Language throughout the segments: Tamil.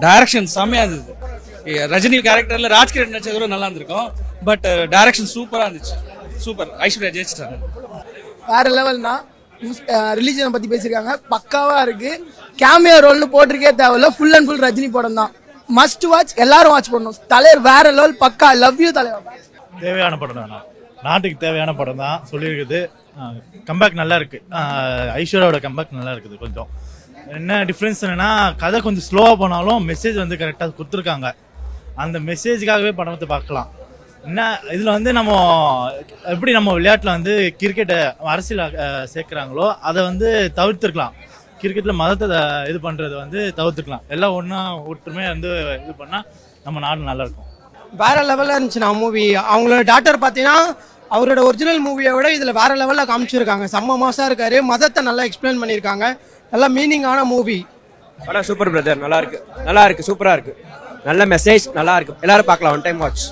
டைரக்ஷன் செம்மையா இருந்தது. ரஜினி கேரக்டர்ல ராஜ்கிரண் நடிச்சது கூட நல்லா இருந்திருக்கும். பட் டைரக்ஷன் சூப்பரா இருந்துச்சு. சூப்பர். ஐஸ்வர்யா ஜெயிச்சிட்டாங்க. வேற லெவல்னா ரிலீஜனை பத்தி பேசியிருக்காங்க, பக்காவா இருக்கு. கேமியோ ரோல்னு போட்டிருக்கே தேவையில்ல, ஃபுல் அண்ட் ஃபுல் ரஜினி படம் தான். மஸ்ட் வாட்ச், எல்லாரும் வாட்ச் பண்ணணும். தலைவர் வேற லெவல், பக்கா. லவ் யூ தலைவர். தேவையான படம் தான், நாட்டுக்கு தேவையான படம் தான் சொல்லியிருக்குது. கம்பேக் நல்லா இருக்கு. ஐஸ்வர்யாவோட கம்பேக் நல்லா இருக்குது. கொஞ்சம் என்ன டிஃப்ரென்ஸ் என்னன்னா, கதை கொஞ்சம் ஸ்லோவாக போனாலும் மெசேஜ் வந்து கரெக்டாக கொடுத்துருக்காங்க. அந்த மெசேஜுக்காகவே படத்தை பார்க்கலாம். என்ன இதில் வந்து நம்ம எப்படி நம்ம விளையாட்டில் வந்து கிரிக்கெட்டை அரசியல் சேர்க்குறாங்களோ அதை வந்து தவிர்த்துருக்கலாம். கிரிக்கெட்டில் மதத்தை இது பண்ணுறது வந்து தவிர்த்துக்கலாம். எல்லாம் ஒன்றா ஒற்றுமையாக வந்து இது பண்ணால் நம்ம நாடு நல்லாயிருக்கும். வேற லெவலில் இருந்துச்சுண்ணா மூவி. அவங்களோட டாக்டர் பார்த்தீங்கன்னா அவரோட ஒரிஜினல் மூவியை விட இதில் வேற லெவலில் காமிச்சிருக்காங்க. செம்ம மாசாக இருக்காரு. மதத்தை நல்லா எக்ஸ்பிளைன் பண்ணியிருக்காங்க. நல்லா மீனிங்கான மூவி. படம் சூப்பர் பிரதர். நல்லா இருக்கு, நல்லா இருக்கு, சூப்பராக இருக்கு. நல்ல மெசேஜ், நல்லா இருக்கு. எல்லாரும் பார்க்கலாம். One time watch.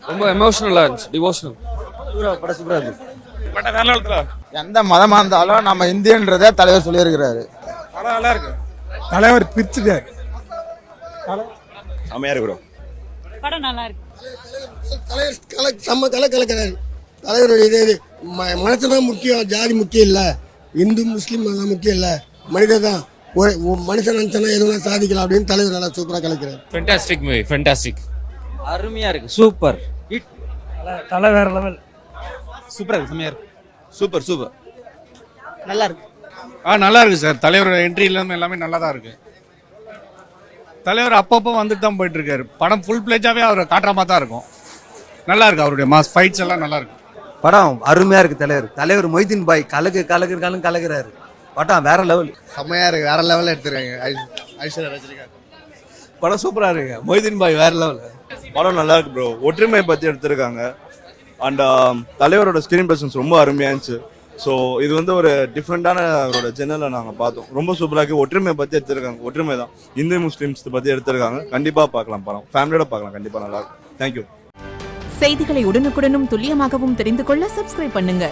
ரொம்ப எமோஷனலாக இருந்துச்சு. டிவோஷனல். படம் சூப்பராக இருந்துச்சு. படம் வேற லெவல்ல. எந்த மதமா இருந்தாலும் நம்ம இந்தியன்றதை தலைவர் சொல்லியிருக்கிறாரு. படம் நல்லா இருக்கு. தலைவர் பிரிச்சுட்டாரு. செம்மையா இருக்கு. படம் நல்லா இருக்கு. தலைவர் செம்ம கலக்கிறாரு. தலைவருடைய இது மனசு தான் முக்கியம், ஜாதி முக்கியம் இல்லை. இந்து முஸ்லீம் தான் முக்கியம் இல்லை, மனிதன் தான். மனுஷன் நினைச்சனா எதுவும் சாதிக்கலாம் அப்படின்னு தலைவர் நல்லா சூப்பராக கலக்கிறார். Fantastic movie, fantastic. அருமையா இருக்கு, சூப்பர். தலை வேற லெவல். சூப்பரா இருக்கு, செம்மையா இருக்கு. Super super. நல்லா இருக்கு. நல்லா இருக்கு சார். தலைவரோட என்ட்ரி இல்லாமல் எல்லாமே நல்லா தான் இருக்கு. தலைவர் அப்பப்போ வந்துட்டு தான் போயிட்டு இருக்காரு. படம் ஃபுல் பிளேஜாவே அவரை காட்டுற மாதிரி தான் இருக்கும். நல்லா இருக்கு. அவருடைய மாஸ் ஃபைட்ஸ் எல்லாம் நல்லா இருக்கு. படம் அருமையா இருக்கு. தலைவர் மொய்தீன் பாய் கலக்குறாரு. படம் வேற லெவல். செம்மையா இருக்கு. வேற லெவலில் எடுத்துருக்காங்க ஐஸ்வர்யா ரஜினிகாந்த். படம் சூப்பரா இருக்கு. மொய்தீன் பாய் வேற லெவல். படம் நல்லா இருக்கு ப்ரோ. ஒற்றுமையை பத்தி எடுத்திருக்காங்க. அண்ட் தலைவரோட ஸ்கிரீன் பிரசன்ஸ் ரொம்ப அருமையா இருந்துச்சு. ஸோ இது வந்து ஒரு டிஃப்ரெண்டான அவரோட சேனலில் நாங்கள் பார்த்தோம். ரொம்ப சூப்பராக இருக்கு. ஒற்றுமையை பற்றி எடுத்திருக்காங்க. ஒற்றுமை தான், இந்து முஸ்லீம்ஸ் பற்றி எடுத்திருக்காங்க. கண்டிப்பாக பார்க்கலாம். படம் ஃபேமிலியோட பார்க்கலாம். கண்டிப்பாக நல்லா இருக்கும். தேங்க்யூ. செய்திகளை உடனுக்குடனும் துல்லியமாகவும் தெரிந்து கொள்ள சப்ஸ்கிரைப் பண்ணுங்க.